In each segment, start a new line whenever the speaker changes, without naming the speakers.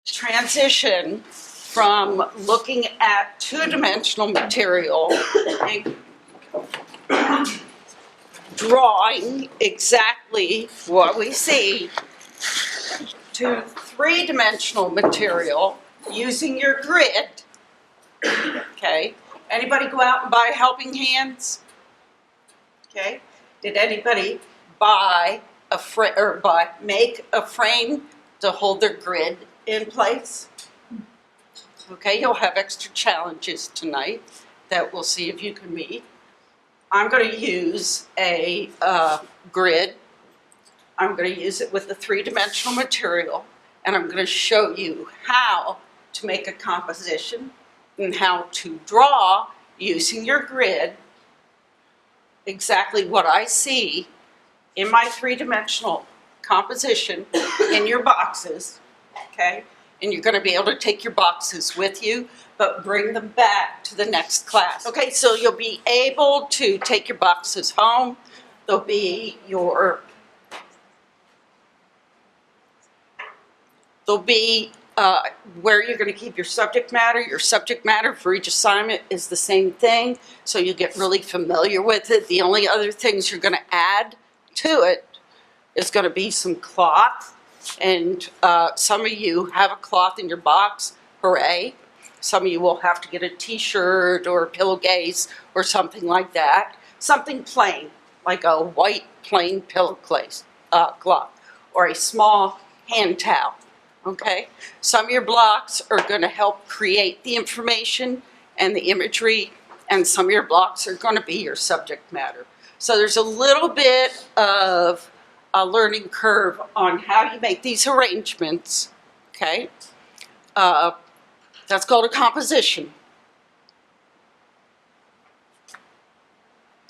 transition from looking at two-dimensional material and drawing exactly what we see to three-dimensional material using your grid. Okay, anybody go out and buy helping hands? Okay, did anybody buy a make a frame to hold their grid in place? Okay, you'll have extra challenges tonight that we'll see if you can meet. I'm going to use a grid. I'm going to use it with the three-dimensional material, and I'm going to show you how to make a composition and how to draw using your grid exactly what I see in my three-dimensional composition in your boxes, okay? And you're going to be able to take your boxes with you, but bring them back to the next class. Okay, so you'll be able to take your boxes home. There'll be where you're going to keep your subject matter. Your subject matter for each assignment is the same thing, so you get really familiar with it. The only other things you're going to add to it is going to be some cloth, and some of you have a cloth in your box, hooray. Some of you will have to get a t-shirt or a pillowcase or something like that. Something plain, like a white plain pillowcase cloth, or a small hand towel. Okay, some of your blocks are going to help create the information and the imagery, and some of your blocks are going to be your subject matter. So there's a little bit of a learning curve on how you make these arrangements, okay? That's called a composition.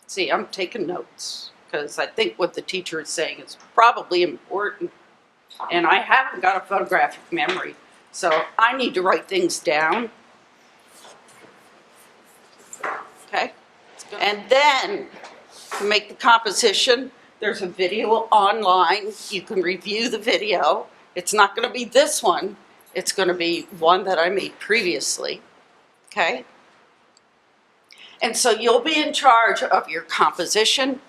See, I'm taking notes because I think what the teacher is saying is probably important. And I haven't got a photographic memory, so I need to write things down. Okay? And then, to make the composition, there's a video online. You can review the video. It's not going to be this one. It's going to be one that I made previously. Okay? And so you'll be in charge of your composition,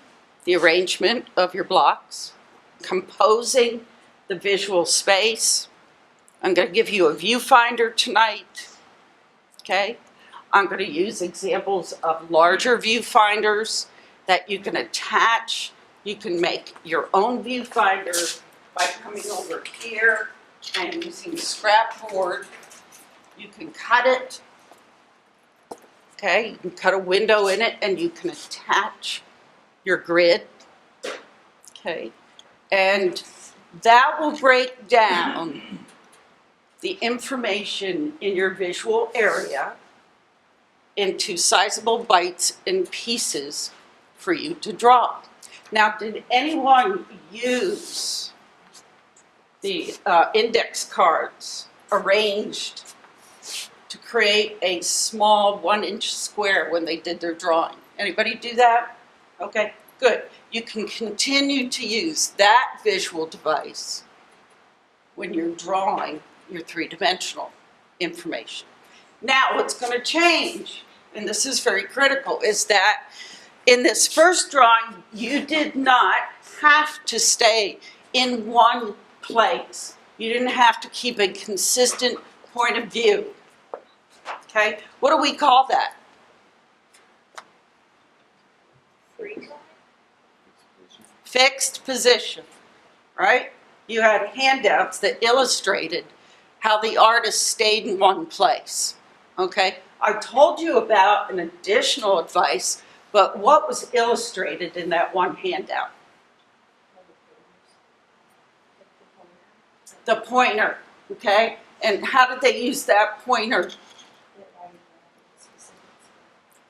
the arrangement of your blocks, composing the visual space. I'm going to give you a viewfinder tonight, okay? I'm going to use examples of larger viewfinders that you can attach. You can make your own viewfinder by coming over here and using scrap board. You can cut it, okay? You can cut a window in it and you can attach your grid, okay? And that will break down the information in your visual area into sizable bites and pieces for you to draw. Now, did anyone use the index cards arranged to create a small 1-inch square when they did their drawing? Anybody do that? Okay, good. You can continue to use that visual device when you're drawing your three-dimensional information. Now, what's going to change, and this is very critical, is that in this first drawing, you did not have to stay in one place. You didn't have to keep a consistent point of view. Okay? What do we call that? Fixed position, right? You had handouts that illustrated how the artist stayed in one place, okay? I told you about an additional advice, but what was illustrated in that one handout? The pointer, okay? And how did they use that pointer?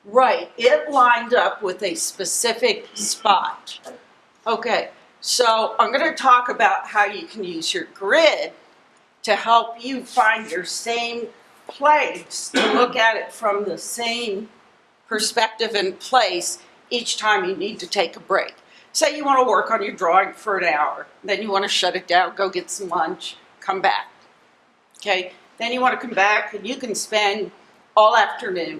Right, it lined up with a specific spot. Okay, so I'm going to talk about how you can use your grid to help you find your same place, to look at it from the same perspective and place each time you need to take a break. Say you want to work on your drawing for an hour, then you want to shut it down, go get some lunch, come back. Okay, then you want to come back and you can spend all afternoon,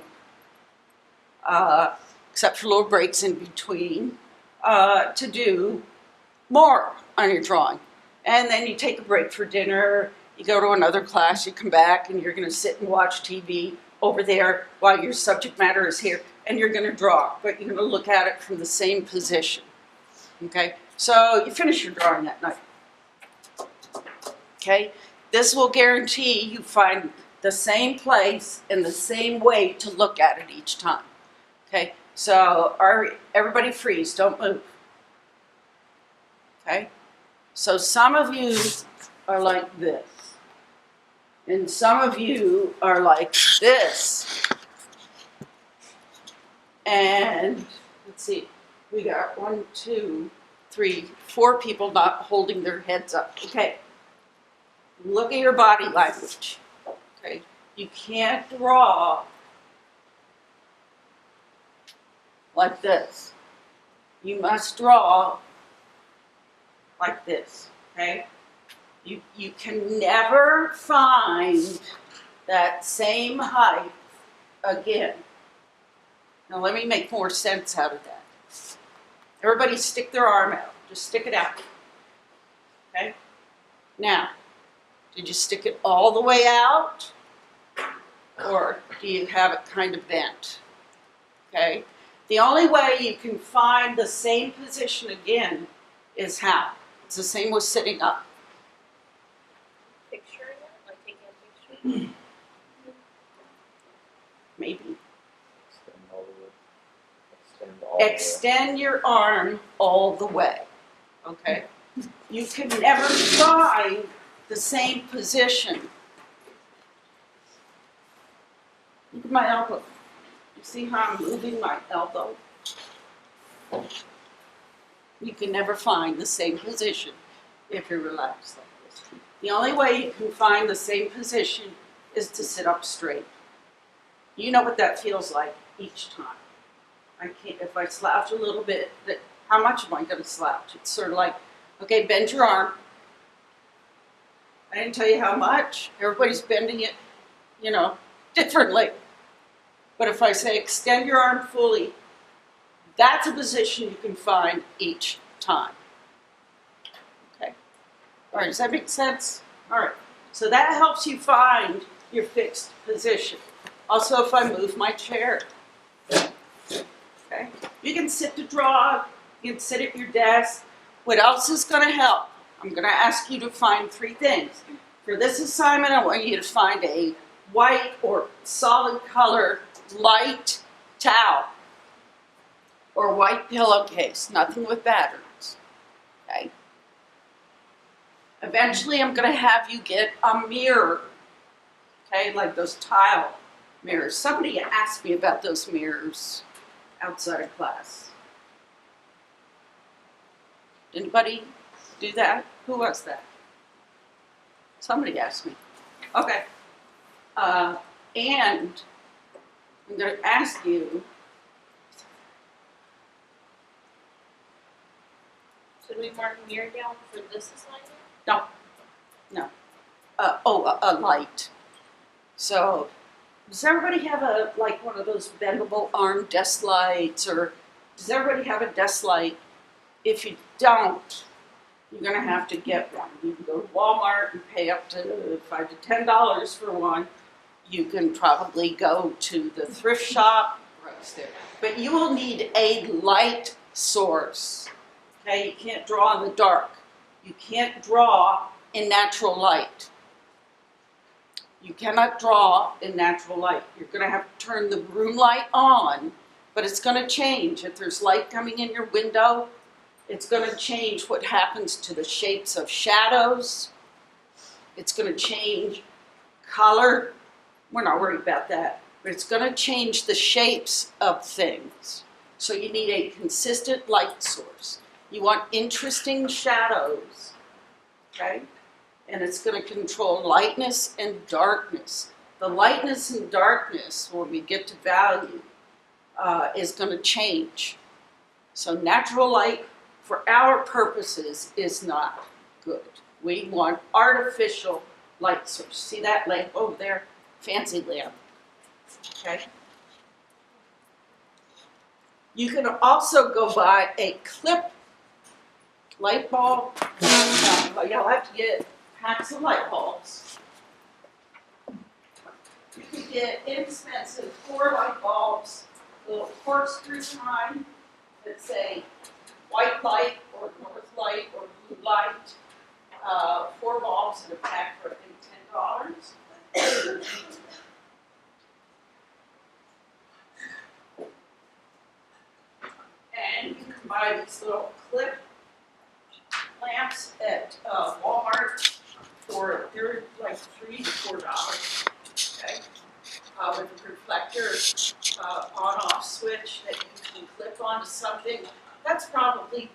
except for little breaks in between, to do more on your drawing. And then you take a break for dinner, you go to another class, you come back and you're going to sit and watch TV over there while your subject matter is here, and you're going to draw, but you're going to look at it from the same position. Okay, so you finish your drawing that night. Okay, this will guarantee you find the same place and the same way to look at it each time. Okay, so everybody freeze, don't move. Okay, so some of you are like this, and some of you are like this. And let's see, we got 1, 2, 3, 4 people not holding their heads up. Okay, look at your body language. Okay, you can't draw like this. You must draw like this, okay? You can never find that same height again. Now let me make more sense out of that. Everybody stick their arm out. Just stick it out. Okay? Now, did you stick it all the way out? Or do you have it kind of bent? Okay? The only way you can find the same position again is how? It's the same with sitting up.
Picture it, like taking a picture.
Maybe.
Extend all the way.
Extend your arm all the way. Okay? You can never find the same position. Look at my elbow. You see how I'm moving my elbow? You can never find the same position if you're relaxed like this. The only way you can find the same position is to sit up straight. You know what that feels like each time. I can't, if I slouch a little bit, how much am I going to slouch? It's sort of like, okay, bend your arm. I didn't tell you how much. Everybody's bending it, differently. But if I say extend your arm fully, that's a position you can find each time. Okay? All right, does that make sense? All right, so that helps you find your fixed position. Also, if I move my chair. Okay? You can sit to draw, you can sit at your desk. What else is going to help? I'm going to ask you to find 3 things. For this assignment, I want you to find a white or solid color light towel or white pillowcase, nothing with batteries. Okay? Eventually, I'm going to have you get a mirror, okay, like those tile mirrors. Somebody asked me about those mirrors outside of class. Anybody do that? Who was that? Somebody asked me. Okay. And I'm going to ask you,
Should we mark mirror down for this assignment?
no. A light. So, does everybody have one of those bendable arm desk lights, or does everybody have a desk light? If you don't, you're going to have to get one. You can go to Walmart and pay up to $5 to $10 for one. You can probably go to the thrift shop, but you will need a light source. Okay, you can't draw in the dark. You can't draw in natural light. You cannot draw in natural light. You're going to have to turn the room light on, but it's going to change. If there's light coming in your window, it's going to change what happens to the shapes of shadows. It's going to change color. We're not worried about that, but it's going to change the shapes of things. So you need a consistent light source. You want interesting shadows, okay? And it's going to control lightness and darkness. The lightness and darkness, when we get to value, is going to change. So natural light, for our purposes, is not good. We want artificial light source. See that lamp over there? Fancy lamp. Okay. You can also go buy a clip light bulb. You'll have to get packs of light bulbs. You can get inexpensive 4 light bulbs, little corkscrew kind that say white light or north light or blue light. 4 bulbs in a pack for I think $10. And you can buy these little clip lamps at Walmart for they're like $3 to $4. Okay, with a reflector on-off switch that you can clip onto something. That's probably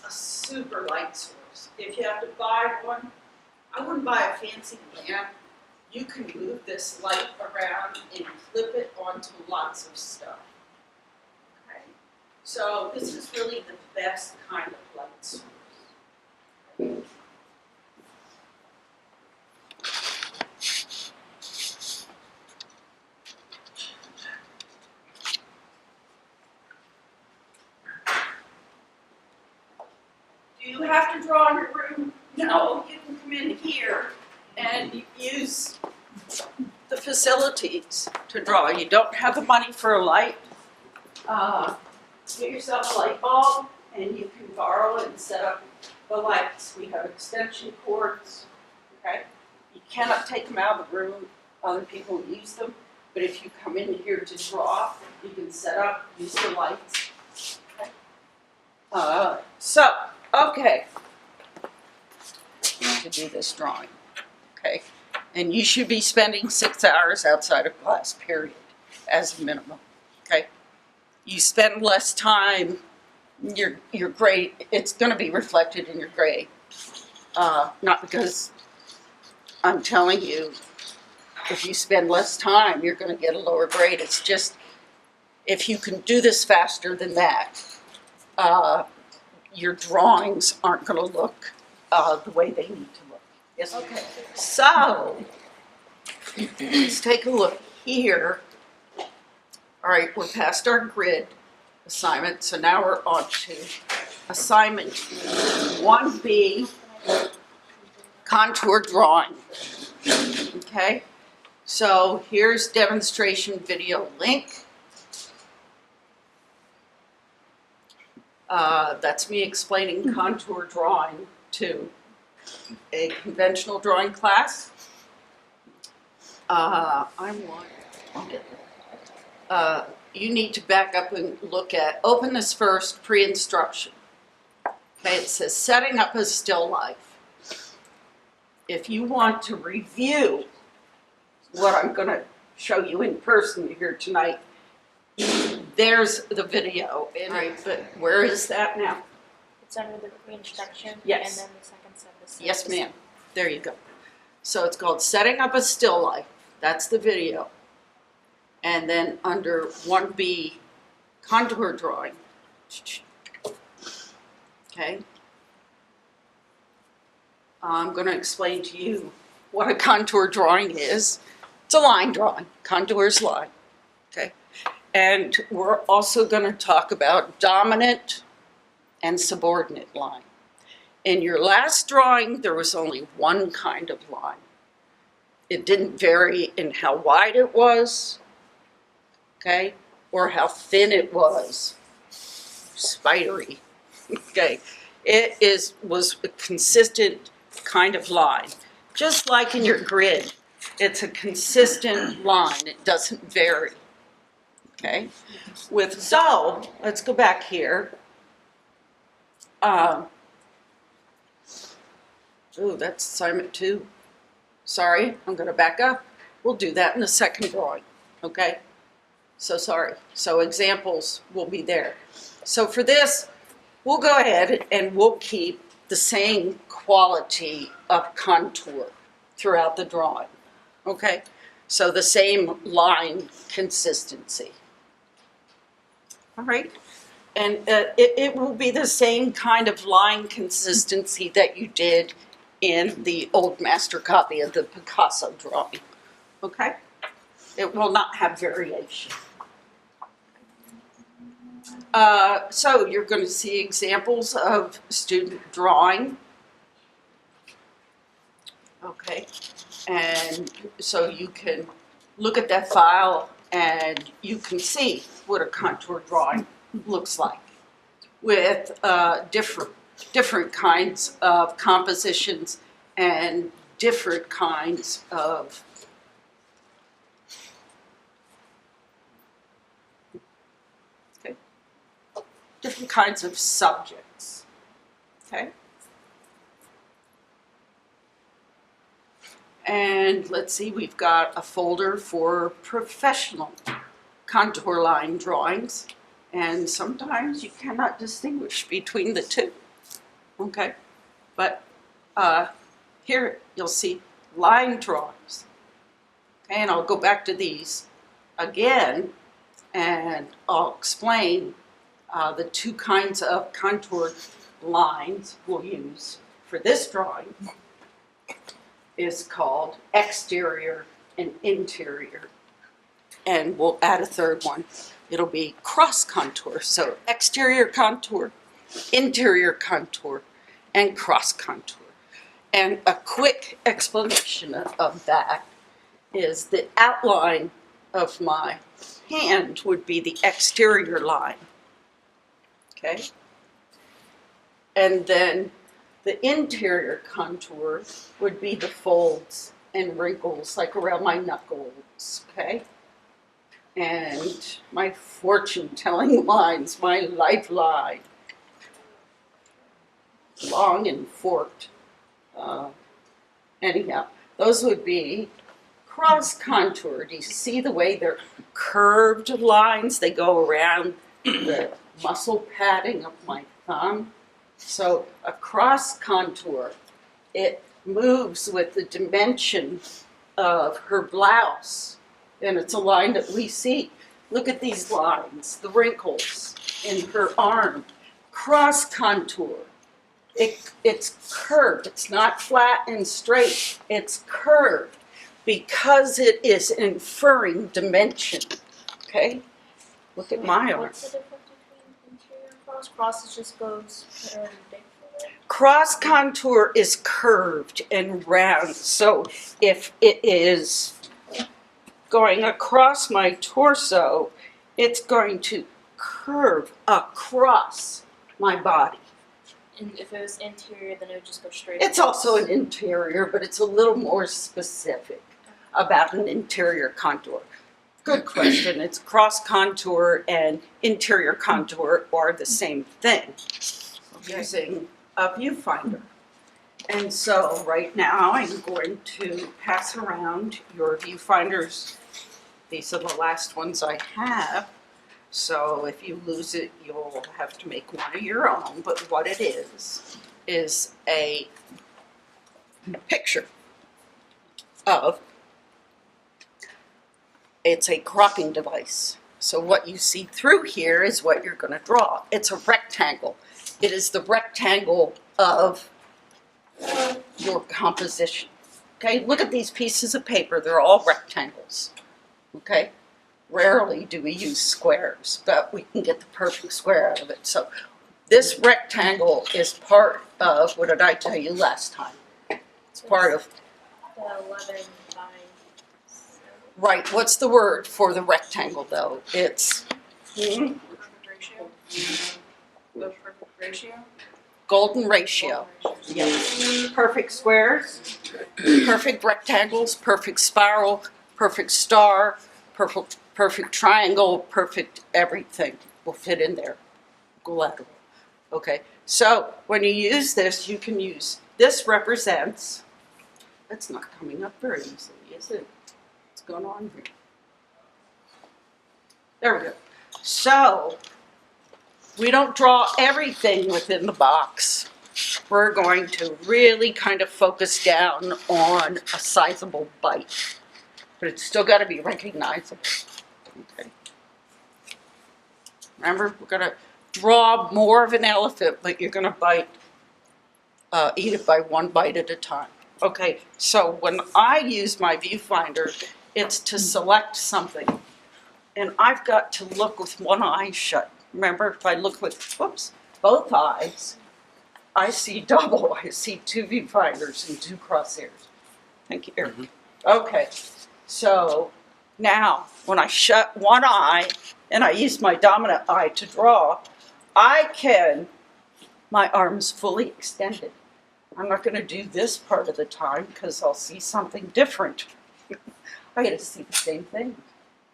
a super light source. If you have to buy one, I wouldn't buy a fancy lamp. You can move this light around and clip it onto lots of stuff. Okay, so this is really the best kind of light source. Do you have to draw in your room? No, you can come in here and use the facilities to draw. You don't have the money for a light. Get yourself a light bulb and you can borrow it and set up the lights. We have extension cords, okay? You cannot take them out of the room. Other people use them. But if you come in here to draw, you can set up, use the lights. Okay? Okay. You have to do this drawing, okay? And you should be spending 6 hours outside of class, period, as a minimum, okay? You spend less time, your grade, it's gonna be reflected in your grade. Not because I'm telling you, if you spend less time, you're gonna get a lower grade. It's just, if you can do this faster than that, your drawings aren't gonna look the way they need to look. Yes, okay. So, let's take a look here. All right, we're past our grid assignment, so now we're on to assignment 1B, contour drawing. Okay, so here's demonstration video link. That's me explaining contour drawing to a conventional drawing class. You need to back up and look at, open this first, pre-instruction. Okay, it says setting up a still life. If you want to review what I'm going to show you in person here tonight, there's the video. All right, but where is that now?
It's under the pre-instruction.
Yes.
And then the second step is.
Yes, ma'am. There you go. So it's called Setting Up a Still Life. That's the video. And then under 1B, contour drawing. Okay. I'm going to explain to you what a contour drawing is. It's a line drawing. Contour is line. Okay. And we're also going to talk about dominant and subordinate line. In your last drawing, there was only one kind of line. It didn't vary in how wide it was, okay, or how thin it was. Spidery, okay. It was a consistent kind of line. Just like in your grid, it's a consistent line. It doesn't vary, okay. So, let's go back here. Oh, that's assignment 2. Sorry, I'm going to back up. We'll do that in the second drawing, okay? So sorry. So examples will be there. So for this, we'll go ahead and we'll keep the same quality of contour throughout the drawing, okay? So the same line consistency. All right? And it will be the same kind of line consistency that you did in the old master copy of the Picasso drawing, okay? It will not have variation. So you're going to see examples of student drawing, okay? And so you can look at that file and you can see what a contour drawing looks like with different kinds of compositions and different kinds of different kinds of subjects, okay? And let's see, we've got a folder for professional contour line drawings, and sometimes you cannot distinguish between the two, okay? But here you'll see line drawings, okay? And I'll go back to these again, and I'll explain the two kinds of contour lines we'll use for this drawing is called exterior and interior. And we'll add a third one. It'll be cross contour. So exterior contour, interior contour, and cross contour. And a quick explanation of that is the outline of my hand would be the exterior line. Okay? And then the interior contour would be the folds and wrinkles, like around my knuckles, okay? And my fortune-telling lines, my lifeline, long and forked. Anyhow, those would be cross contour. Do you see the way they're curved lines? They go around the muscle padding of my thumb. So a cross contour, it moves with the dimension of her blouse, and it's a line that we see. Look at these lines, the wrinkles in her arm. Cross contour, it's curved. It's not flat and straight. It's curved because it is inferring dimension. Okay? Look at my arm.
What's the difference between interior and cross? Cross just goes perpendicular.
Cross contour is curved and round. So if it is going across my torso, it's going to curve across my body.
And if it was interior, then it would just go straight.
It's also an interior, but it's a little more specific about an interior contour. Good question. It's cross contour and interior contour are the same thing using a viewfinder. And so right now I'm going to pass around your viewfinders. These are the last ones I have. So if you lose it, you'll have to make one of your own. But what it is a picture of, it's a cropping device. So what you see through here is what you're going to draw. It's a rectangle. It is the rectangle of your composition. Okay, look at these pieces of paper. They're all rectangles. Okay. Rarely do we use squares, but we can get the perfect square out of it. So this rectangle is part of, what did I tell you last time? It's part of,
The 11 by 7.
right, what's the word for the rectangle though? It's
Perfect ratio? The perfect ratio?
golden ratio. Yes. Perfect squares, perfect rectangles, perfect spiral, perfect star, perfect triangle, perfect everything will fit in there. Collateral. Okay, so when you use this, you can use, this represents, that's not coming up very easily, is it? What's going on here? There we go. So, we don't draw everything within the box. We're going to really kind of focus down on a sizable bite. But it's still got to be recognizable. Okay. Remember, we're going to draw more of an elephant, but you're going to bite eat it by one bite at a time. Okay, so when I use my viewfinder, it's to select something. And I've got to look with one eye shut. Remember, if I look with, both eyes, I see double. I see two viewfinders and two crosshairs. Thank you, Eric. Okay, so now when I shut one eye and I use my dominant eye to draw, my arm's fully extended. I'm not going to do this part of the time because I'll see something different. I got to see the same thing.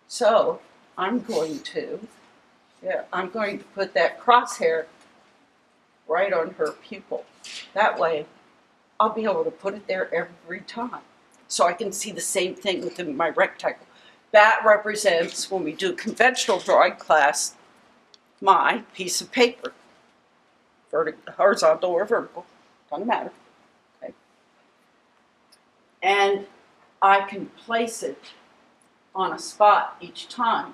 So I'm going to put that crosshair right on her pupil. That way I'll be able to put it there every time. So I can see the same thing within my rectangle. That represents, when we do conventional drawing class, my piece of paper. Horizontal or vertical, doesn't matter. Okay. And I can place it on a spot each time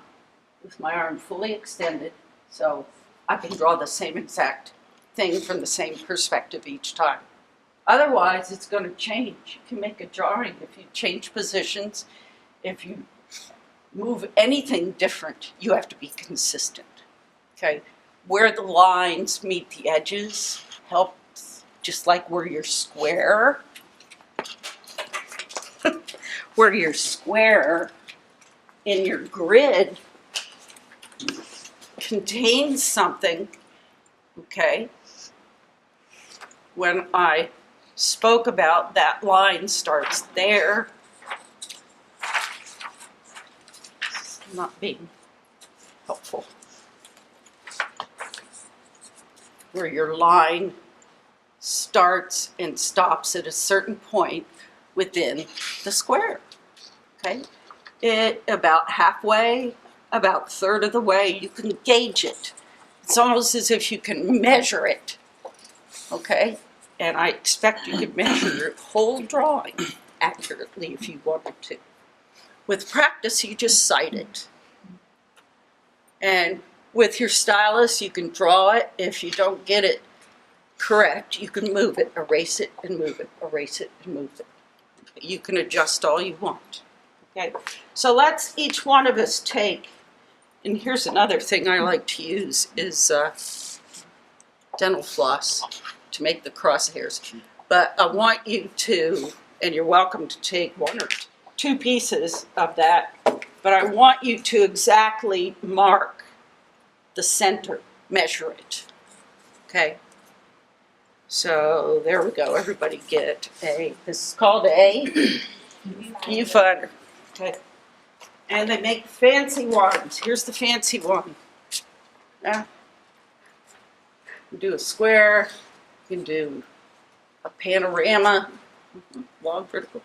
with my arm fully extended, so I can draw the same exact thing from the same perspective each time. Otherwise, it's going to change. You can make a drawing if you change positions. If you move anything different, you have to be consistent. Okay? Where the lines meet the edges helps, just like where your square, where your square in your grid contains something, okay? When I spoke about that line starts there, it's not being helpful. Where your line starts and stops at a certain point within the square, okay? About halfway, about a third of the way, you can gauge it. It's almost as if you can measure it, okay? And I expect you could measure your whole drawing accurately if you wanted to. With practice, you just sight it. And with your stylus, you can draw it. If you don't get it correct, you can move it, erase it, and move it, erase it, and move it. You can adjust all you want. Okay, so let's each one of us take, and here's another thing I like to use is dental floss to make the crosshairs. But I want you to, and you're welcome to take one or two pieces of that, but I want you to exactly mark the center, measure it, okay? So there we go, everybody get this is called a viewfinder, okay? And they make fancy ones. Here's the fancy one. Yeah. You can do a square, you can do a panorama, long vertical,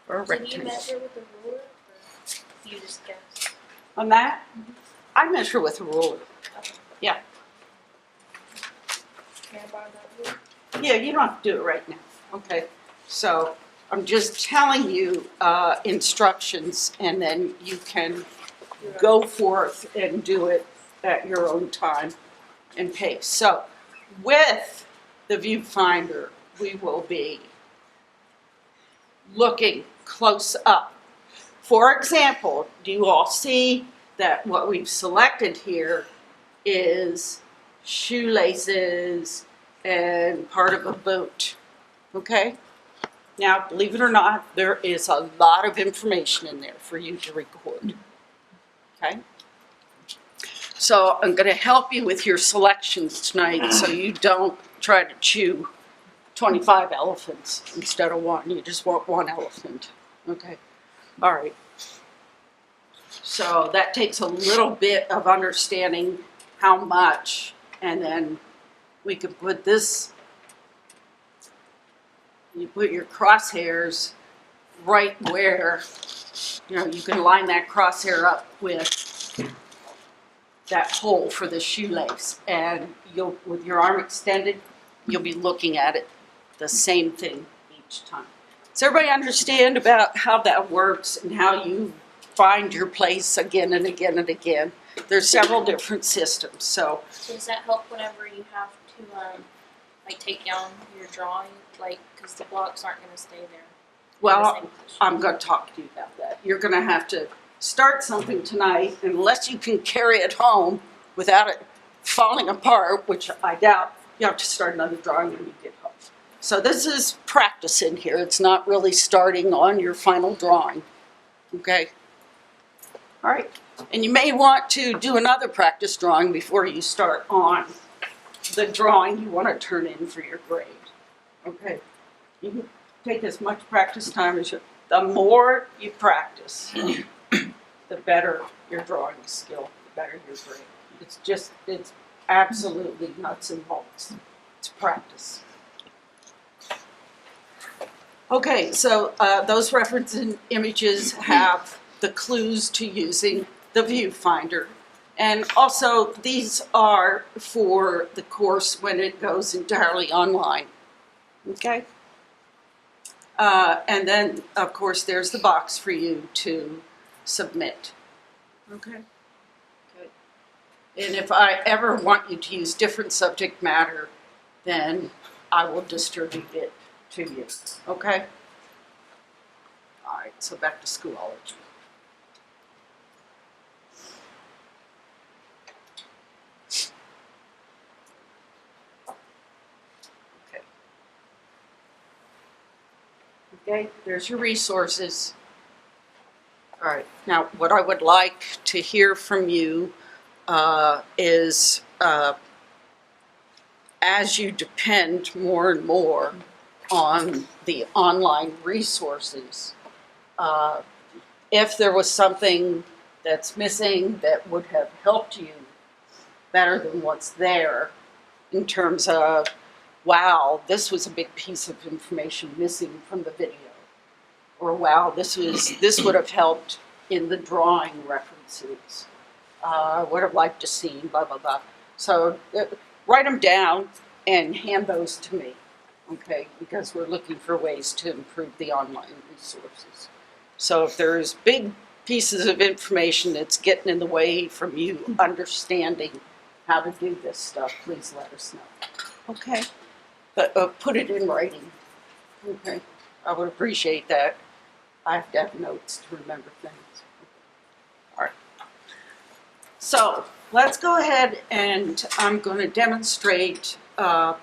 or a
Can you
rectangle.
measure with a ruler, or you just guess?
On that, I measure with a ruler. Yeah.
Can I borrow that ruler?
Yeah, you don't have to do it right now. Okay. So I'm just telling you instructions, and then you can go forth and do it at your own time and pace. So with the viewfinder, we will be looking close up. For example, do you all see that what we've selected here is shoelaces and part of a boot, okay? Now, believe it or not, there is a lot of information in there for you to record, okay? So I'm going to help you with your selections tonight so you don't try to chew 25 elephants instead of one. You just want one elephant, okay? All right. So that takes a little bit of understanding how much, and then we can put this, you put your crosshairs right where, you know, you can line that crosshair up with that hole for the shoelace, and you'll, with your arm extended, you'll be looking at it the same thing each time. Does everybody understand about how that works and how you find your place again and again and again? There's several different systems, so.
So does that help whenever you have to like take down your drawing, like, because the blocks aren't going to stay there. in the
Well,
same position.
I'm going to talk to you about that. You're going to have to start something tonight, unless you can carry it home without it falling apart, which I doubt. You have to start another drawing when you get home. So this is practice in here. It's not really starting on your final drawing. Okay? All right. And you may want to do another practice drawing before you start on the drawing you want to turn in for your grade. Okay? You can take as much practice time as you. The more you practice, the better your drawing skill, the better your grade. It's absolutely nuts and bolts. It's practice. Okay, so those reference images have the clues to using the viewfinder. And also, these are for the course when it goes entirely online. Okay? And then, of course, there's the box for you to submit. Okay? Good. And if I ever want you to use different subject matter, then I will distribute it to you. Okay? All right, so back to Schoology. Okay, there's your resources. All right, now what I would like to hear from you is as you depend more and more on the online resources, if there was something that's missing that would have helped you better than what's there in terms of, wow, this was a big piece of information missing from the video. Or wow, this would have helped in the drawing references. I would have liked to see, blah, blah, blah. So write them down and hand those to me, okay? Because we're looking for ways to improve the online resources. So if there's big pieces of information that's getting in the way from you understanding how to do this stuff, please let us know, okay? But put it in writing, okay? I would appreciate that. I have to have notes to remember things. All right. So let's go ahead and I'm going to demonstrate how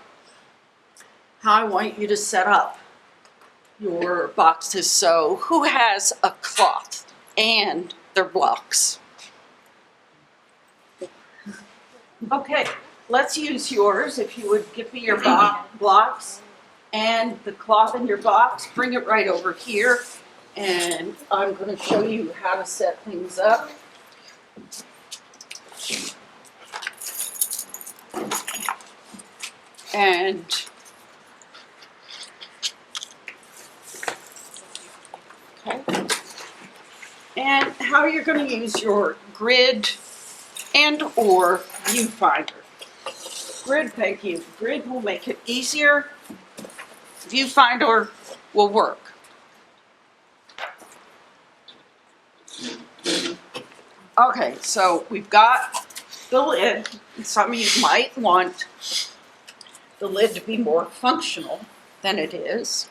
I want you to set up your boxes. So who has a cloth and their blocks? Okay, let's use yours. If you would give me your blocks and the cloth in your box, bring it right over here. And I'm going to show you how to set things up. And okay. And how you're going to use your grid and or viewfinder. Grid, thank you. Grid will make it easier. Viewfinder will work. Okay, so we've got the lid. Some of you might want the lid to be more functional than it is.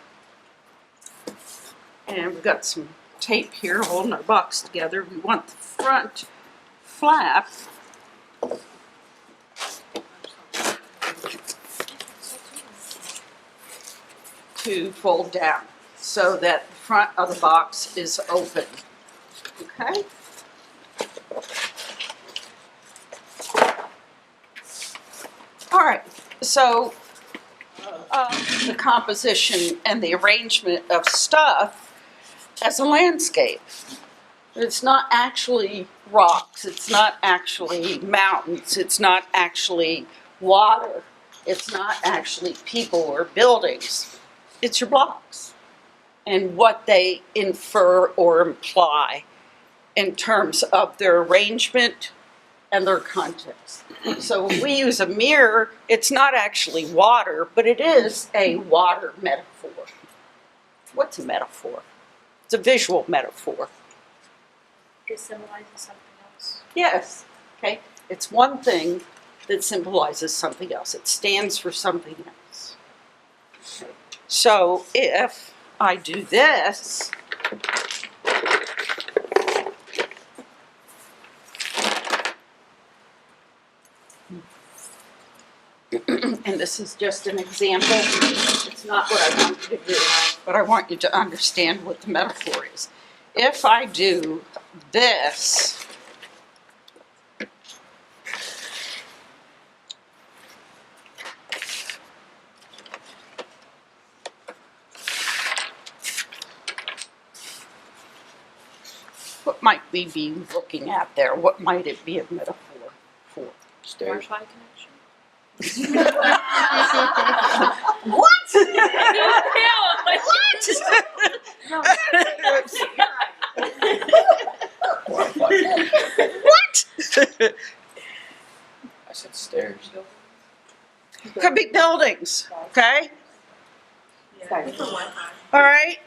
And we've got some tape here holding our box together. We want the front flap to fold down so that the front of the box is open. Okay? All right, so the composition and the arrangement of stuff as a landscape. It's not actually rocks, it's not actually mountains, it's not actually water, it's not actually people or buildings. It's your blocks and what they infer or imply in terms of their arrangement and their context. So when we use a mirror, it's not actually water, but it is a water metaphor. What's a metaphor? It's a visual metaphor.
It symbolizes something else.
Yes, okay. It's one thing that symbolizes something else. It stands for something else. So if I do this, and this is just an example, it's not what I want you to do, but I want you to understand what the metaphor is. If I do this, what might we be looking at there? What might it be a metaphor for?
Stairs.
Wi-Fi connection.
What? What?
I said stairs.
Could be buildings, okay?
Yeah, for Wi-Fi.
All right.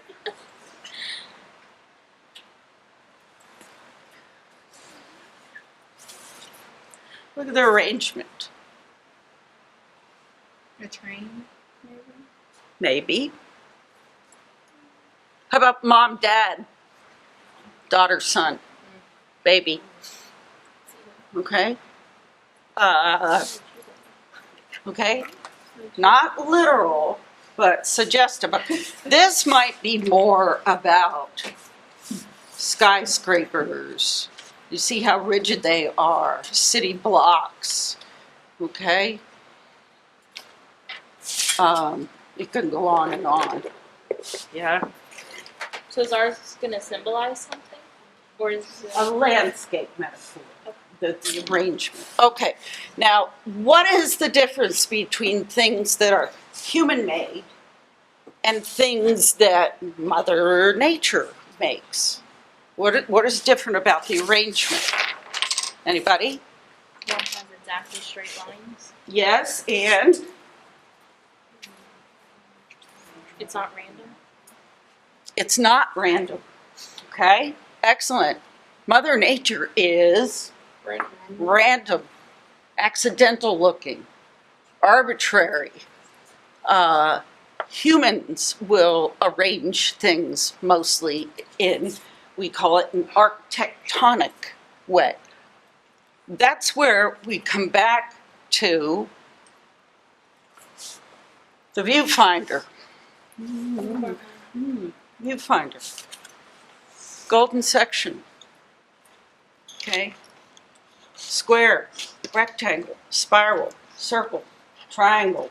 Look at the arrangement.
A train, maybe.
Maybe. How about mom, dad, daughter, son, baby? Okay. Okay. Not literal, but suggestive. This might be more about skyscrapers. You see how rigid they are. City blocks. Okay. It can go on and on. Yeah.
So is ours going to symbolize something? Or is it...
A landscape metaphor. The arrangement. Okay. Now, what is the difference between things that are human-made and things that Mother Nature makes? What is different about the arrangement? Anybody?
One has exactly straight lines.
Yes, and
It's not random.
it's not random. Okay? Excellent. Mother Nature is random, accidental looking, arbitrary. Humans will arrange things mostly in, we call it an architectonic way. That's where we come back to the viewfinder. Viewfinder. Golden section. Okay? Square, rectangle, spiral, circle, triangle.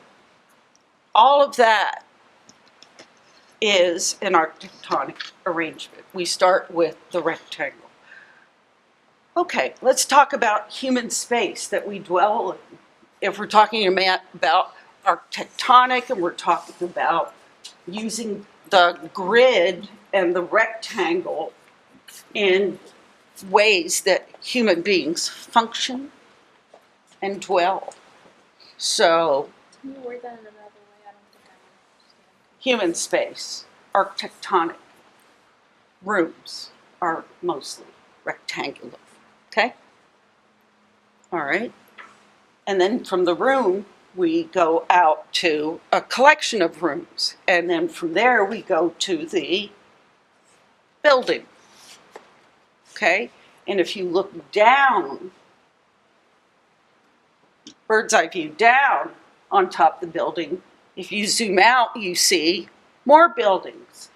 All of that is an architectonic arrangement. We start with the rectangle. Okay, let's talk about human space that we dwell in. If we're talking about architectonic and we're talking about using the grid and the rectangle in ways that human beings function and dwell. So,
Can you word that in another way? I don't think I understand.
human space, architectonic rooms are mostly rectangular. Okay? All right. And then from the room, we go out to a collection of rooms. And then from there, we go to the building. Okay? And if you look down, bird's eye view down on top of the building, if you zoom out, you see more buildings.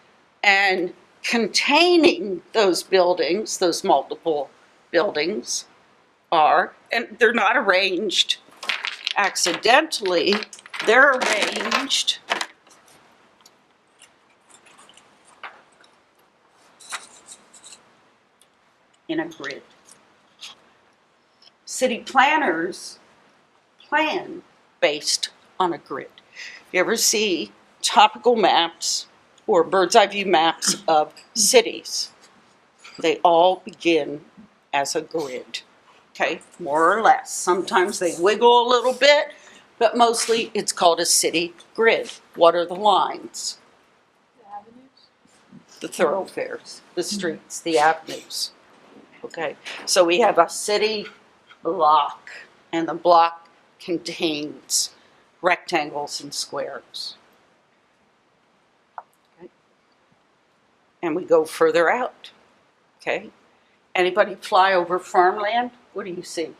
And containing those buildings, those multiple buildings, are, and they're not arranged accidentally, they're arranged in a grid. City planners plan based on a grid. You ever see topical maps or bird's eye view maps of cities? They all begin as a grid, okay, more or less. Sometimes they wiggle a little bit, but mostly it's called a city grid. What are the lines?
The avenues?
The thoroughfares, the streets, the avenues. Okay, so we have a city block, and the block contains rectangles and squares. Okay. And we go further out. Okay. Anybody fly over farmland? What do you see?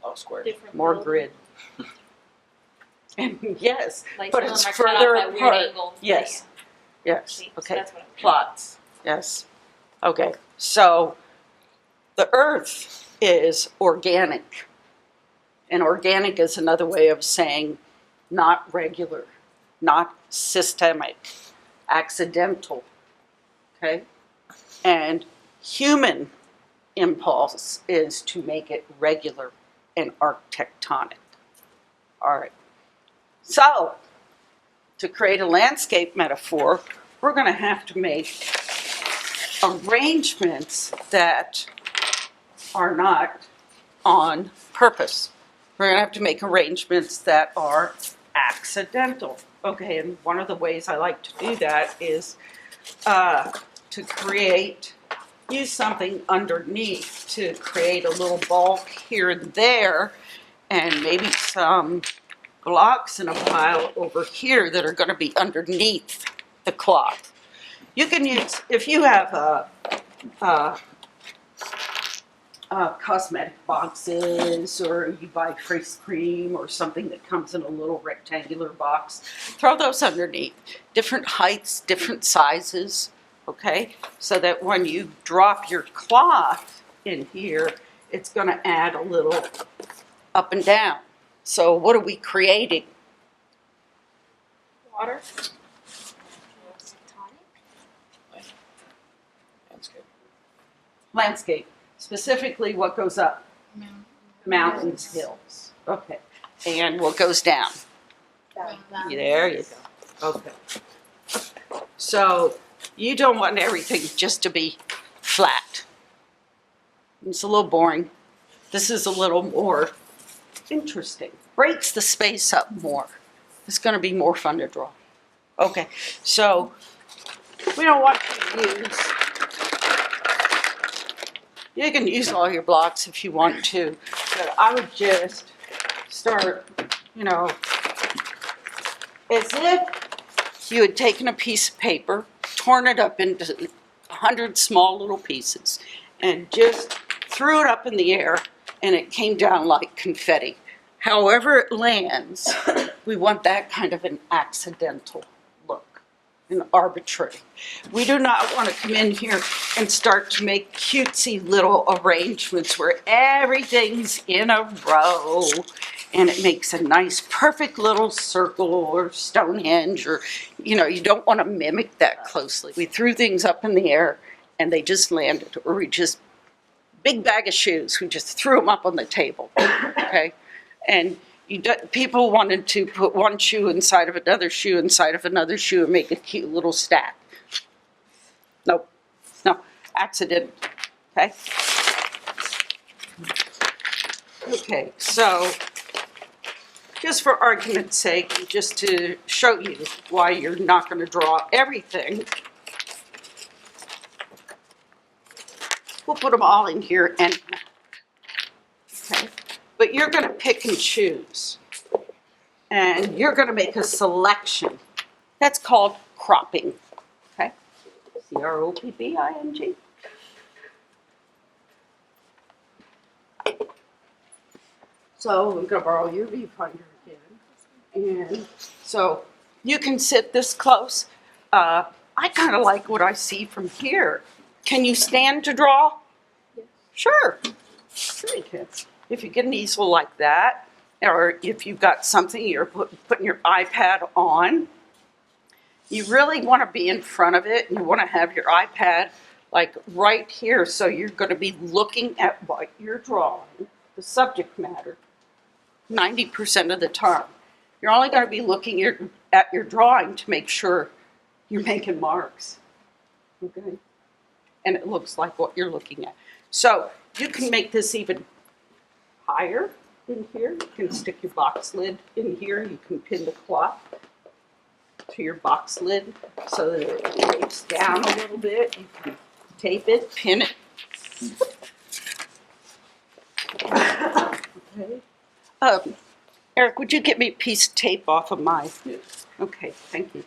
Oh, squares.
Different
More
building.
grid. And yes,
Like
but
some of
it's
them are cut off
further
at weird
apart.
angles.
Yes. Yes.
Shapes.
Okay.
That's what I'm
Plots. Yes. Okay. So the earth is organic. And organic is another way of saying not regular, not systemic, accidental. Okay? And human impulse is to make it regular and architectonic. All right. So, to create a landscape metaphor, we're going to have to make arrangements that are not on purpose. We're going to have to make arrangements that are accidental. Okay, and one of the ways I like to do that is to use something underneath to create a little bulk here and there, and maybe some blocks in a pile over here that are going to be underneath the cloth. You can use, if you have cosmetic boxes, or you buy face cream or something that comes in a little rectangular box, throw those underneath. Different heights, different sizes, okay? So that when you drop your cloth in here, it's going to add a little up and down. So what are we creating?
Water.
Landscape.
Landscape. Specifically, what goes up? Mountains, hills. Okay. And what goes down? There you go. Okay. So you don't want everything just to be flat. It's a little boring. This is a little more interesting. Breaks the space up more. It's going to be more fun to draw. Okay. So we don't want to use... You can use all your blocks if you want to, but I would just start, as if you had taken a piece of paper, torn it up into 100 small little pieces, and just threw it up in the air, and it came down like confetti. However it lands, we want that kind of an accidental look, an arbitrary. We do not want to come in here and start to make cutesy little arrangements where everything's in a row and it makes a nice perfect little circle or Stonehenge, or you don't want to mimic that closely. We threw things up in the air and they just landed, or we just, big bag of shoes, we just threw them up on the table, okay? And people wanted to put one shoe inside of another shoe inside of another shoe and make a cute little stack. Nope. No, accident. Okay? Okay, so just for argument's sake, and just to show you why you're not going to draw everything, we'll put them all in here anyhow. Okay? But you're going to pick and choose. And you're going to make a selection. That's called cropping. Okay? C-R-O-P-P-I-N-G. So I'm going to borrow your viewfinder again. And so you can sit this close. I kind of like what I see from here. Can you stand to draw?
Yes.
Sure. Sure you can. If you get an easel like that, or if you've got something you're putting your iPad on, you really want to be in front of it, and you want to have your iPad like right here, so you're going to be looking at what you're drawing, the subject matter, 90% of the time. You're only going to be looking at your drawing to make sure you're making marks, okay? And it looks like what you're looking at. So you can make this even higher in here. You can stick your box lid in here. You can pin the cloth to your box lid so that it tapes down a little bit. You can tape it, pin it. Okay. Eric, would you get me a piece of tape off of my?
Yes.
Okay, thank you.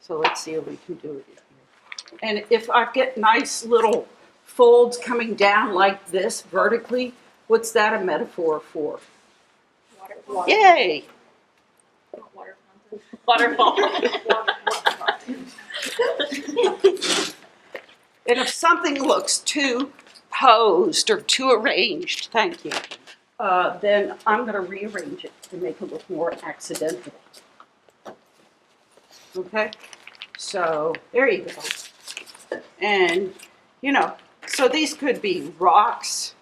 So let's see if we can do it here. And if I get nice little folds coming down like this vertically, what's that a metaphor for?
Water.
Yay!
Water fountain.
Waterfall. And if something looks too posed or too arranged, thank you, then I'm going to rearrange it to make it look more accidental. Okay? So there you go. And, you know, so these could be rocks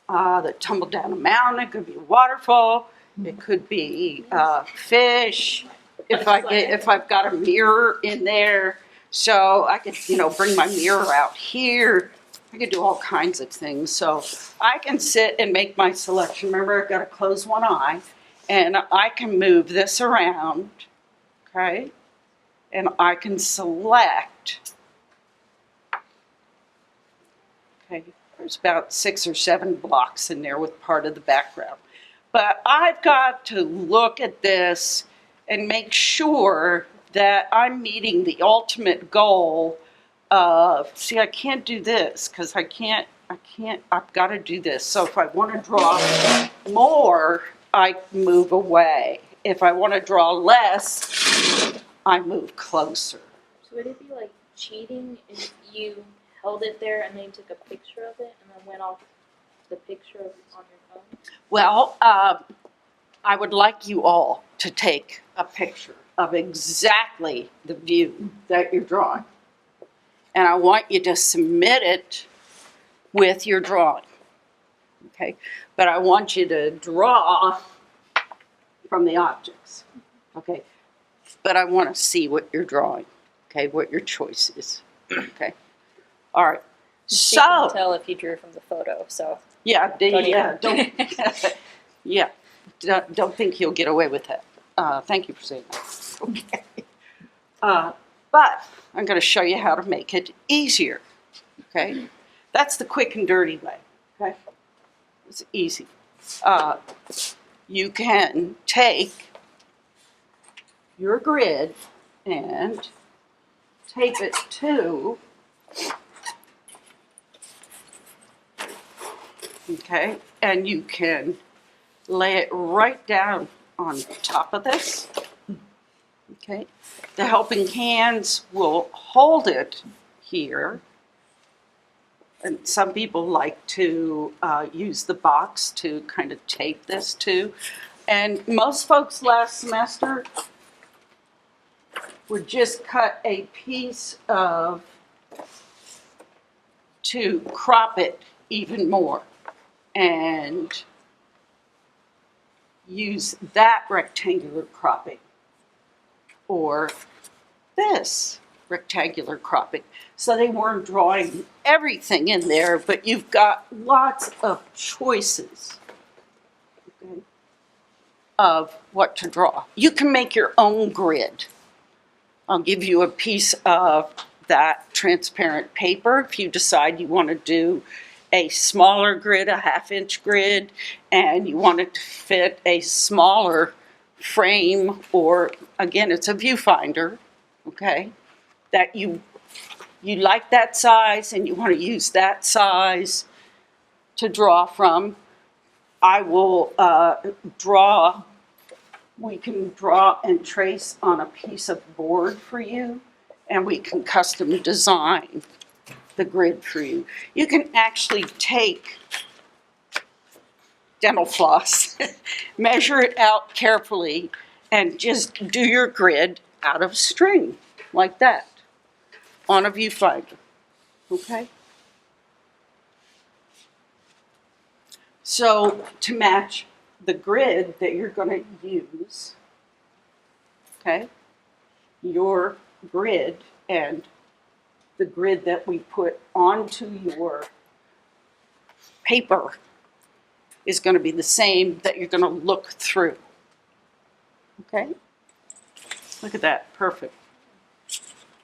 that tumble down a mountain. It could be a waterfall. It could be fish. If I've got a mirror in there, so I could, you know, bring my mirror out here. I could do all kinds of things. So I can sit and make my selection. Remember, I've got to close one eye, and I can move this around, okay? And I can select. Okay, there's about 6 or 7 blocks in there with part of the background. But I've got to look at this and make sure that I'm meeting the ultimate goal of, see, I can't do this because I've got to do this. So if I want to draw more, I move away. If I want to draw less, I move closer.
So would it be like cheating if you held it there and then you took a picture of it and then went off the picture on your phone?
Well, I would like you all to take a picture of exactly the view that you're drawing. And I want you to submit it with your drawing, okay? But I want you to draw from the objects, okay? But I want to see what you're drawing, okay? What your choice is, okay? All right.
She can
So,
tell if you drew from the photo, so.
yeah,
Don't
don't, yeah, don't think you'll get away with that. Thank you for saying that. Okay. But I'm going to show you how to make it easier. Okay, that's the quick and dirty way. Okay, it's easy. You can take your grid and tape it to. Okay, and you can lay it right down on top of this. Okay, the helping hands will hold it here. And some people like to use the box to kind of tape this to. And most folks last semester would just cut a piece of, to crop it even more. And use that rectangular cropping or this rectangular cropping. So they weren't drawing everything in there, but you've got lots of choices, okay, of what to draw. You can make your own grid. I'll give you a piece of that transparent paper if you decide you want to do a smaller grid, a 1/2-inch grid, and you want it to fit a smaller frame, or again, it's a viewfinder, okay, that you like that size and you want to use that size to draw from. I will we can draw and trace on a piece of board for you, and we can custom design the grid for you. You can actually take dental floss, measure it out carefully, and just do your grid out of string, like that, on a viewfinder, okay? So to match the grid that you're going to use, okay, your grid and the grid that we put onto your paper is going to be the same that you're going to look through. Okay? Look at that. Perfect.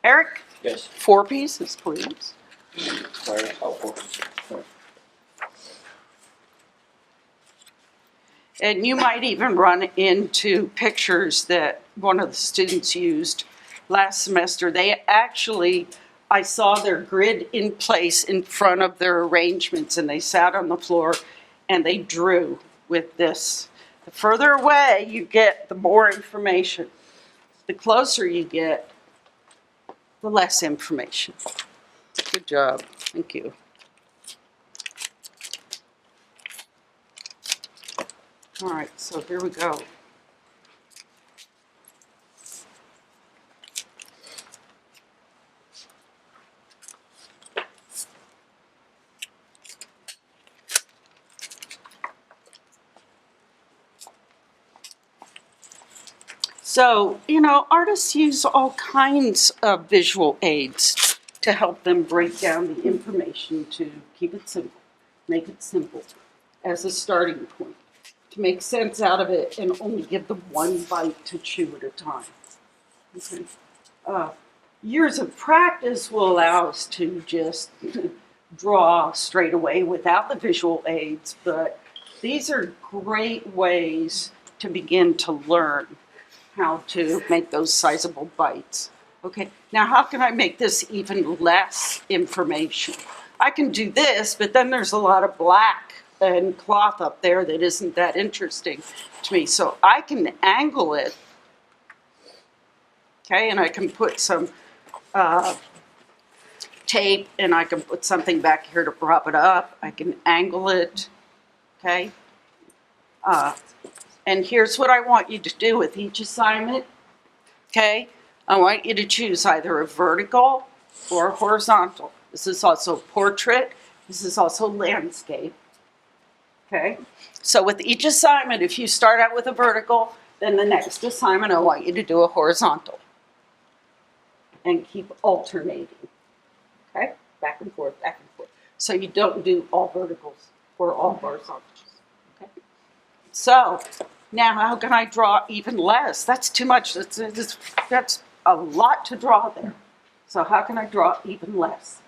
Eric,
Yes.
4 pieces, please.
Sorry, helpful.
And you might even run into pictures that one of the students used last semester. They actually, I saw their grid in place in front of their arrangements, and they sat on the floor and they drew with this. The further away you get, the more information. The closer you get, the less information. Good job. Thank you. All right, so here we go. So, artists use all kinds of visual aids to help them break down the information to keep it simple, make it simple as a starting point, to make sense out of it and only give them one bite to chew at a time. Okay. Years of practice will allow us to just draw straight away without the visual aids, but these are great ways to begin to learn how to make those sizable bites. Okay, now how can I make this even less information? I can do this, but then there's a lot of black and cloth up there that isn't that interesting to me. So I can angle it, okay, and I can put some tape, and I can put something back here to prop it up. I can angle it, okay? And here's what I want you to do with each assignment, okay? I want you to choose either a vertical or a horizontal. This is also portrait. This is also landscape, okay? So with each assignment, if you start out with a vertical, then the next assignment I want you to do a horizontal. And keep alternating, okay? Back and forth, back and forth. So you don't do all verticals or all horizontals, okay? So now how can I draw even less? That's too much. That's a lot to draw there. So how can I draw even less?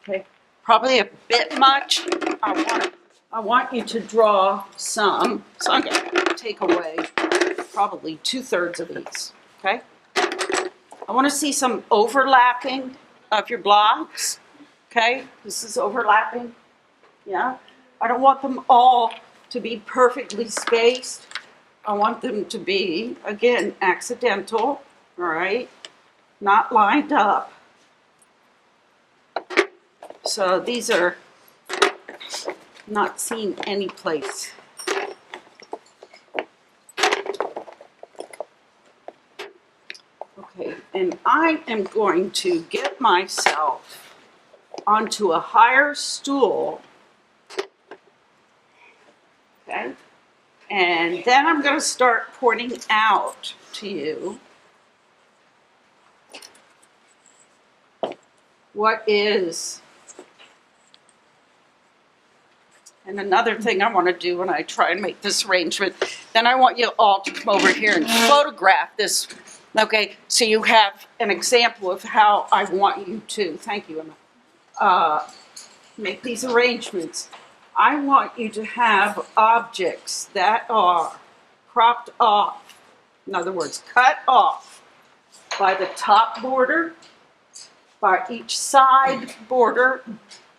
Okay, probably a bit much. I want you to draw some. So I'm going to take away probably 2/3 of these, okay? I want to see some overlapping of your blocks, okay? This is overlapping, yeah? I don't want them all to be perfectly spaced. I want them to be, again, accidental, all right? Not lined up. So these are not seen any place. Okay, and I am going to get myself onto a higher stool, okay? And then I'm going to start pointing out to you what is. And another thing I want to do when I try and make this arrangement, then I want you all to come over here and photograph this, okay? So you have an example of how I want you to, thank you, Emma, make these arrangements. I want you to have objects that are cropped off, in other words, cut off by the top border, by each side border,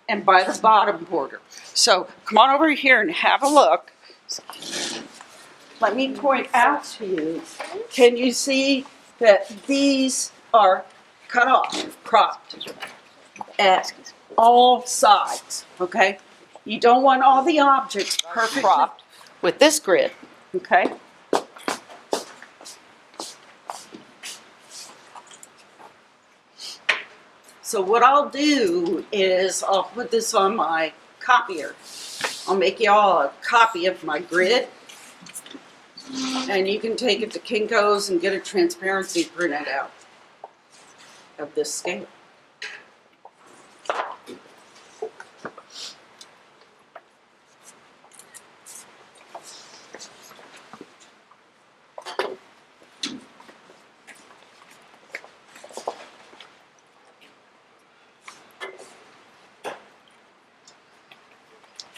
and by the bottom border. So come on over here and have a look. Let me point out to you, can you see that these are cut off, cropped at all sides, okay? You don't want all the objects perfectly cropped with this grid, okay? So what I'll do is I'll put this on my copier. I'll make you all a copy of my grid. And you can take it to Kinko's and get a transparency printed out of this scale.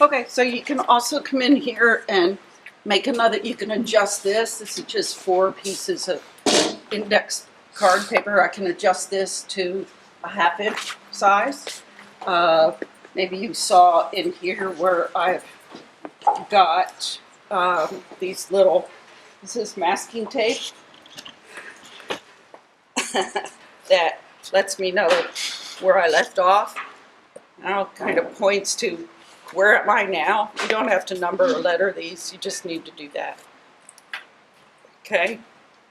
Okay, so you can also come in here and make another, you can adjust this. This is just 4 pieces of index card paper. I can adjust this to a 1/2 inch size. Maybe you saw in here where I've got these little, this is masking tape that lets me know where I left off. Now it kind of points to where am I now. You don't have to number or letter these, you just need to do that. Okay,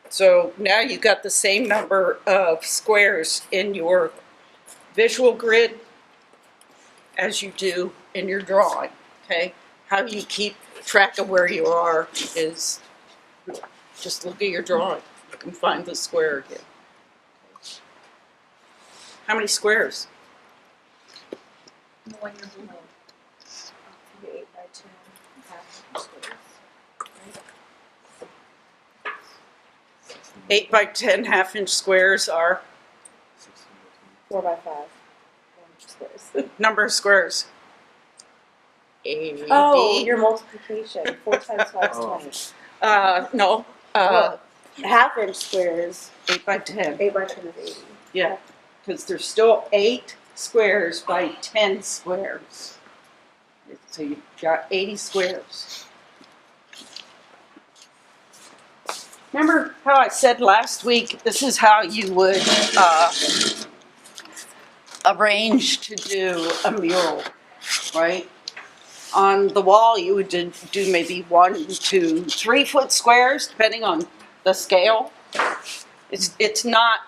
so now you've got the same number of squares in your visual grid as you do in your drawing, okay? How you keep track of where you are is just look at your drawing. You can find the square again. How many squares?
The one you're below. The 8 by 10 half inch squares.
8 by 10 1/2 inch squares are
4 by 5 1 inch squares.
number of squares. A,
Oh,
B.
your multiplication. 4 times 5 is 20.
No,
Half inch squares.
8 by 10.
8 by 10 is 80.
Yeah, because there's still 8 squares by 10 squares. So you've got 80 squares. Remember how I said last week, this is how you would arrange to do a mural, right? On the wall, you would do maybe 1, 2, 3 foot squares, depending on the scale. It's not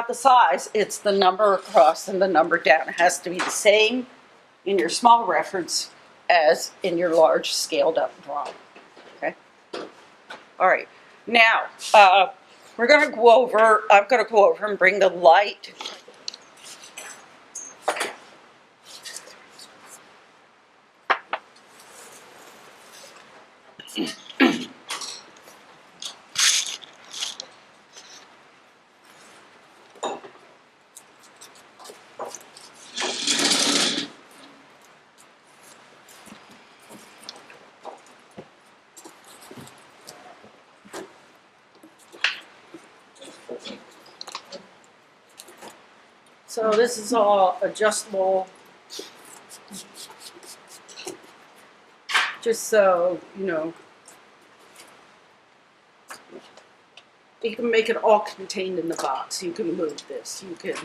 the size, it's the number across and the number down. It has to be the same in your small reference as in your large scaled up drawing. Okay? All right. Now, we're going to go over, I'm going to go over and bring the light. So this is all adjustable, just so, you know, you can make it all contained in the box. You can move this. You can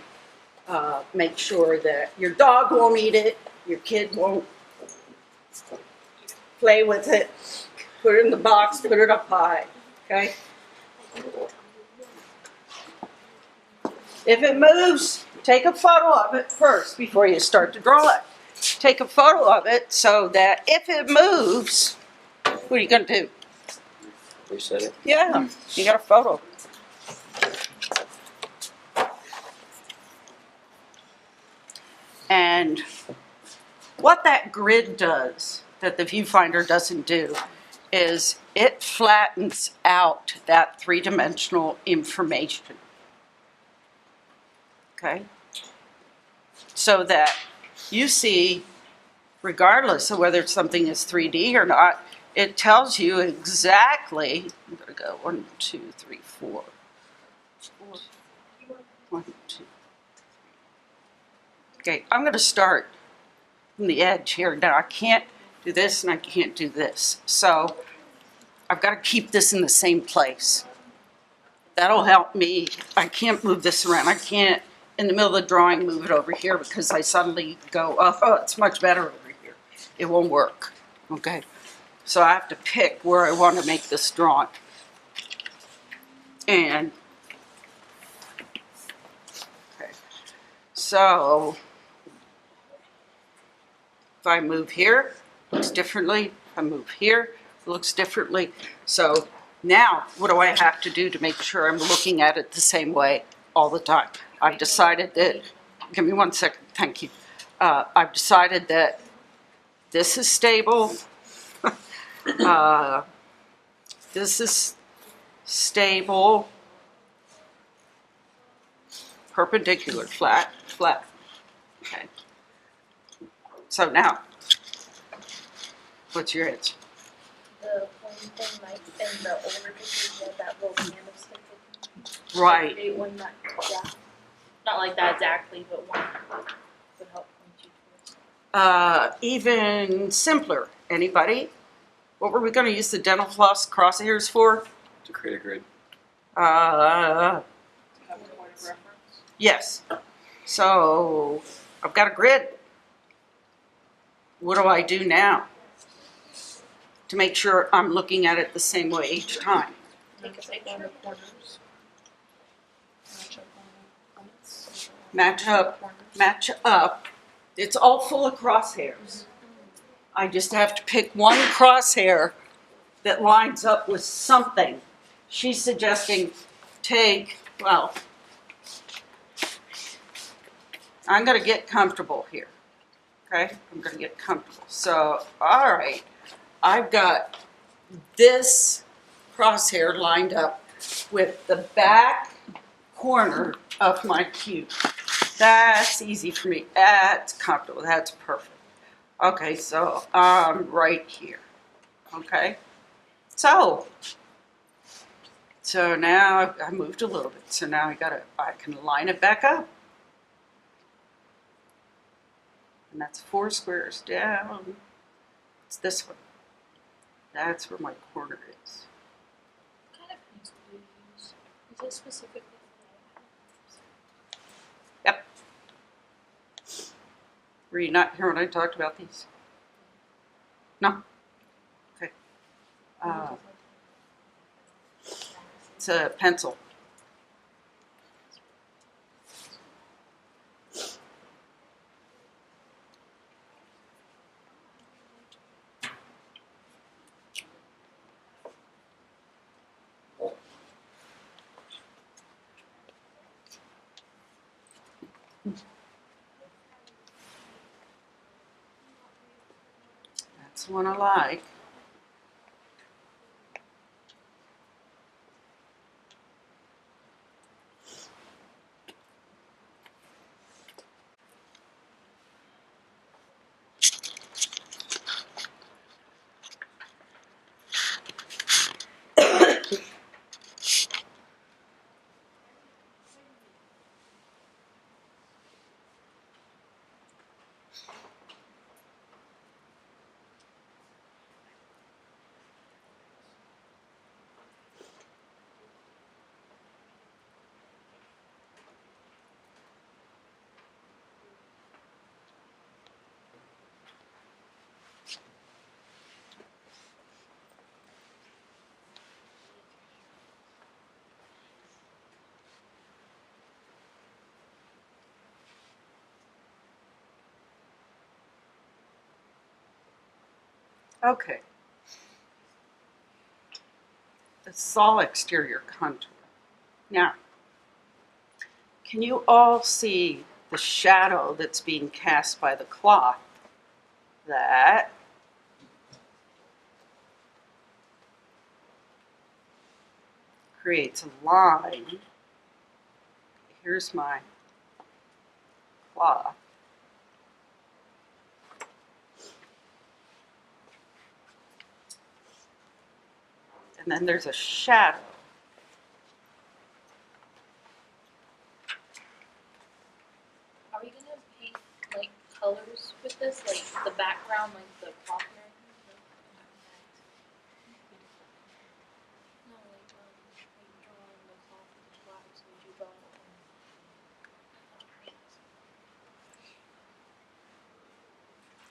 make sure that your dog won't eat it, your kid won't play with it. Put it in the box, put it up high, okay? If it moves, take a photo of it first before you start to draw it. Take a photo of it so that if it moves, what are you going to do?
Reset it.
Yeah, you got a photo. And what that grid does, that the viewfinder doesn't do, is it flattens out that 3-dimensional information. Okay? So that you see, regardless of whether something is 3D or not, it tells you exactly, I'm going to go 1, 2, 3, 4. 1, 2. Okay, I'm going to start from the edge here. Now I can't do this and I can't do this. So I've got to keep this in the same place. That'll help me. I can't move this around. I can't, in the middle of the drawing, move it over here because I suddenly go, oh, it's much better over here. It won't work. Okay? So I have to pick where I want to make this drawing. And, okay. So, if I move here, it looks differently. If I move here, it looks differently. So now, what do I have to do to make sure I'm looking at it the same way all the time? I've decided that, give me 1 second, thank you. I've decided that this is stable. This is stable. Perpendicular, flat, flat. Okay. So now, What's your answer?
The pointing thing might, in the older pictures, had that little candlestick.
Right.
Maybe one that, yeah. Not like that exactly, but one would help point you towards.
Even simpler. Anybody? What were we going to use the dental floss crosshairs for?
To create a grid.
Uh,
Have a point of reference.
yes. So I've got a grid. What do I do now to make sure I'm looking at it the same way each time?
Take a
Match up on
picture.
the corners. Match up on the points.
Match up.
Corners.
Match up. It's all full of crosshairs. I just have to pick one crosshair that lines up with something. She's suggesting I'm going to get comfortable here. Okay? I'm going to get comfortable. So, all right. I've got this crosshair lined up with the back corner of my cube. That's easy for me. That's comfortable. That's perfect. Okay, so I'm right here. Okay? So now I moved a little bit. So now I can line it back up. And that's 4 squares down. It's this one. That's where my corner is.
What kind of pencil do you use? Is it specifically for
Yep. Were you not here when I talked about these? No? Okay. It's a pencil. That's the one I like. Okay. It's all exterior contour. Now, can you all see the shadow that's being cast by the cloth? That creates a line. Here's my cloth. And then there's a shadow.
Are we gonna paint like colors with this, like the background, like the cloth and everything? No, like drawing the cloth with black, so you draw it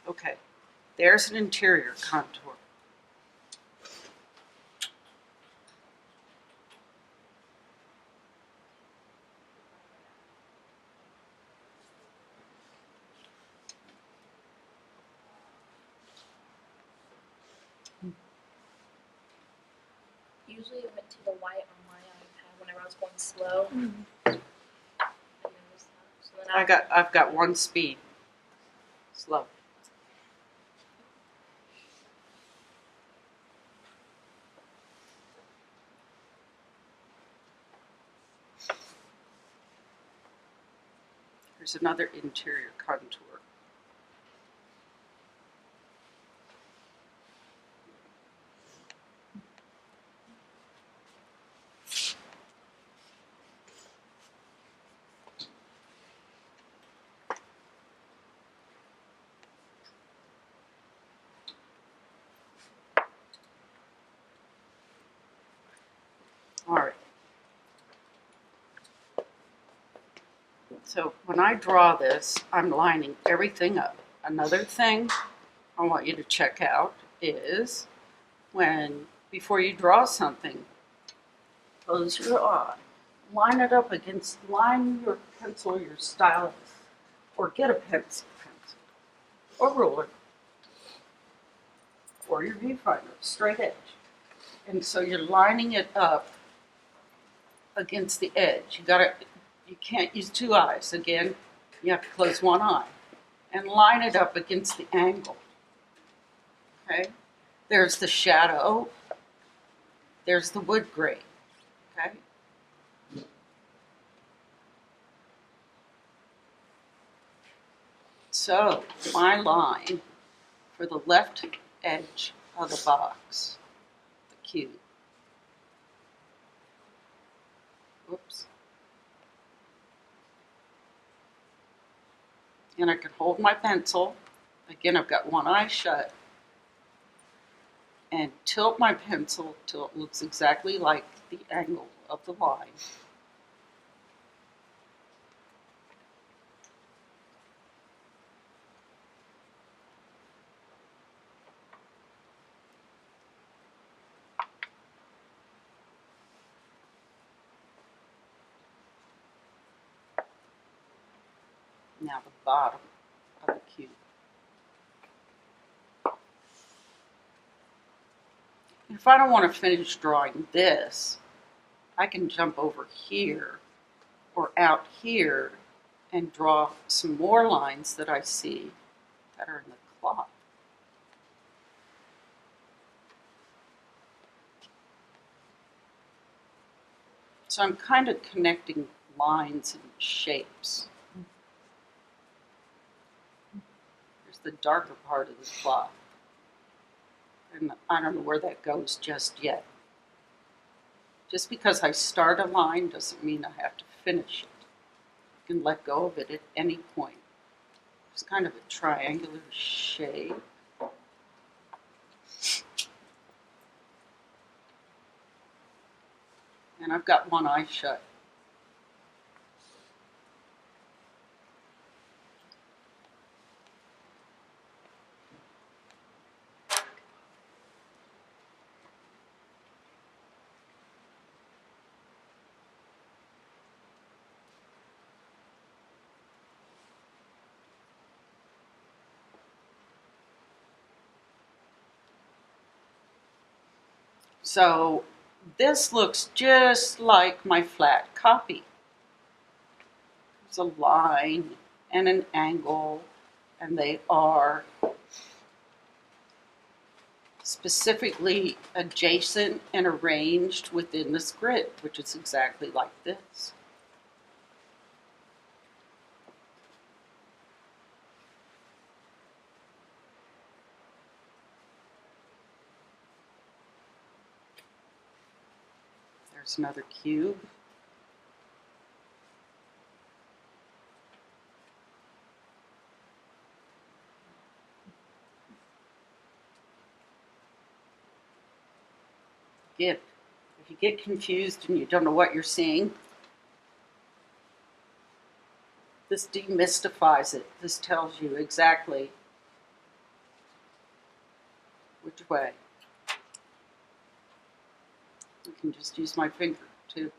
Okay. There's an interior contour.
Usually it went to the white on my iPad whenever I was going slow. I noticed that. So then
I've got one speed. Slow. There's another interior contour. So when I draw this, I'm lining everything up. Another thing I want you to check out is before you draw something, close your eye, line your pencil, your stylus, or get a pencil, or ruler, or your viewfinder, straight edge. And so you're lining it up against the edge. You can't use two eyes. Again, you have to close one eye and line it up against the angle. Okay? There's the shadow. There's the wood grain. Okay? So my line for the left edge of the box, the cube. Whoops. And I can hold my pencil. Again, I've got one eye shut. And tilt my pencil till it looks exactly like the angle of the line. Now the bottom of the cube. If I don't want to finish drawing this, I can jump over here or out here and draw some more lines that I see that are in the cloth. So I'm kind of connecting lines and shapes. Here's the darker part of the cloth. And I don't know where that goes just yet. Just because I start a line doesn't mean I have to finish it. I can let go of it at any point. It's kind of a triangular shape. And I've got one eye shut. So this looks just like my flat copy. There's a line and an angle, and they are specifically adjacent and arranged within this grid, which is exactly like this. There's another cube. If you get confused and you don't know what you're seeing, this demystifies it. This tells you exactly which way. I can just use my finger too.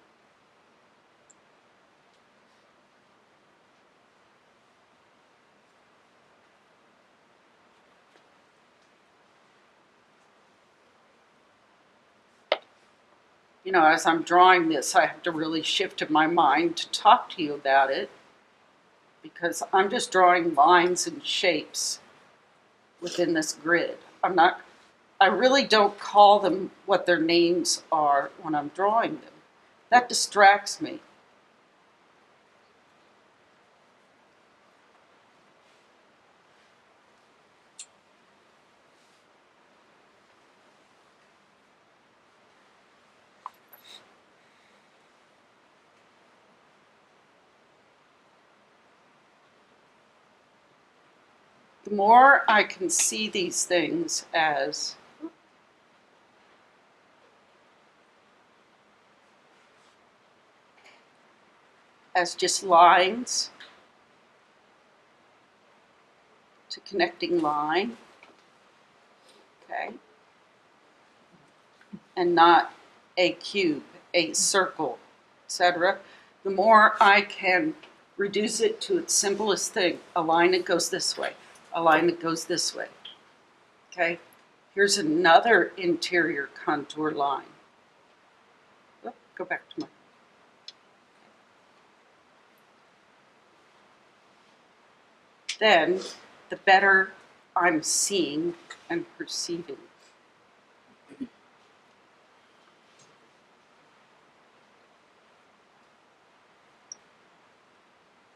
You know, as I'm drawing this, I have to really shift in my mind to talk to you about it, because I'm just drawing lines and shapes within this grid. I really don't call them what their names are when I'm drawing them. That distracts me. The more I can see these things as as just lines to connecting line, okay? And not a cube, a circle, etc. The more I can reduce it to its simplest thing, a line that goes this way, a line that goes this way, okay? Here's another interior contour line. Oh, go back to my. Then the better I'm seeing and perceiving.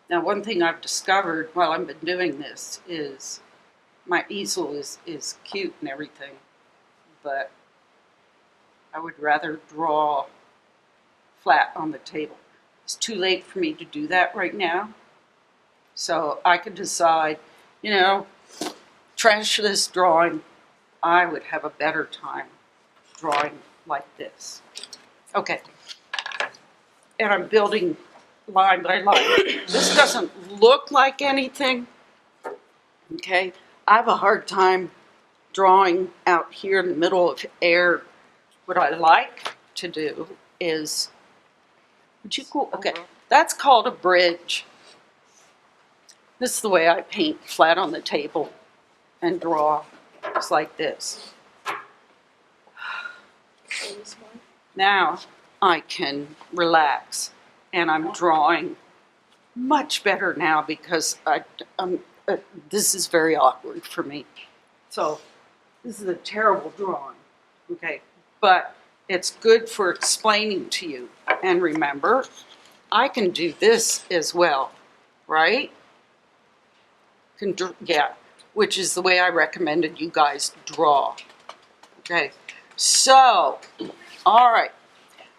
Now, one thing I've discovered while I've been doing this is my easel is cute and everything, but I would rather draw flat on the table. It's too late for me to do that right now. So I could decide, you know, trash this drawing. I would have a better time drawing like this. Okay. And I'm building line by line. This doesn't look like anything. Okay. I have a hard time drawing out here in the middle of air. What I like to do is, would you go? Okay. That's called a bridge. This is the way I paint flat on the table and draw, just like this.
This one.
Now I can relax, and I'm drawing much better now because this is very awkward for me. So this is a terrible drawing, okay? But it's good for explaining to you. And remember, I can do this as well, right? Yeah, which is the way I recommended you guys draw. Okay, so, all right.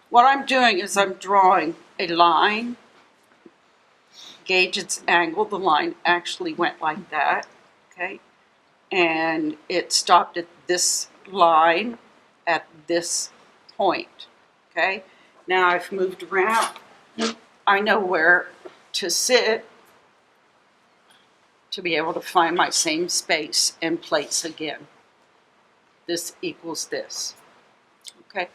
What I'm doing is I'm drawing a line, gauge its angle. The line actually went like that, okay? And it stopped at this line at this point, okay? Now I've moved around. I know where to sit to be able to find my same space and place again. This equals this, okay?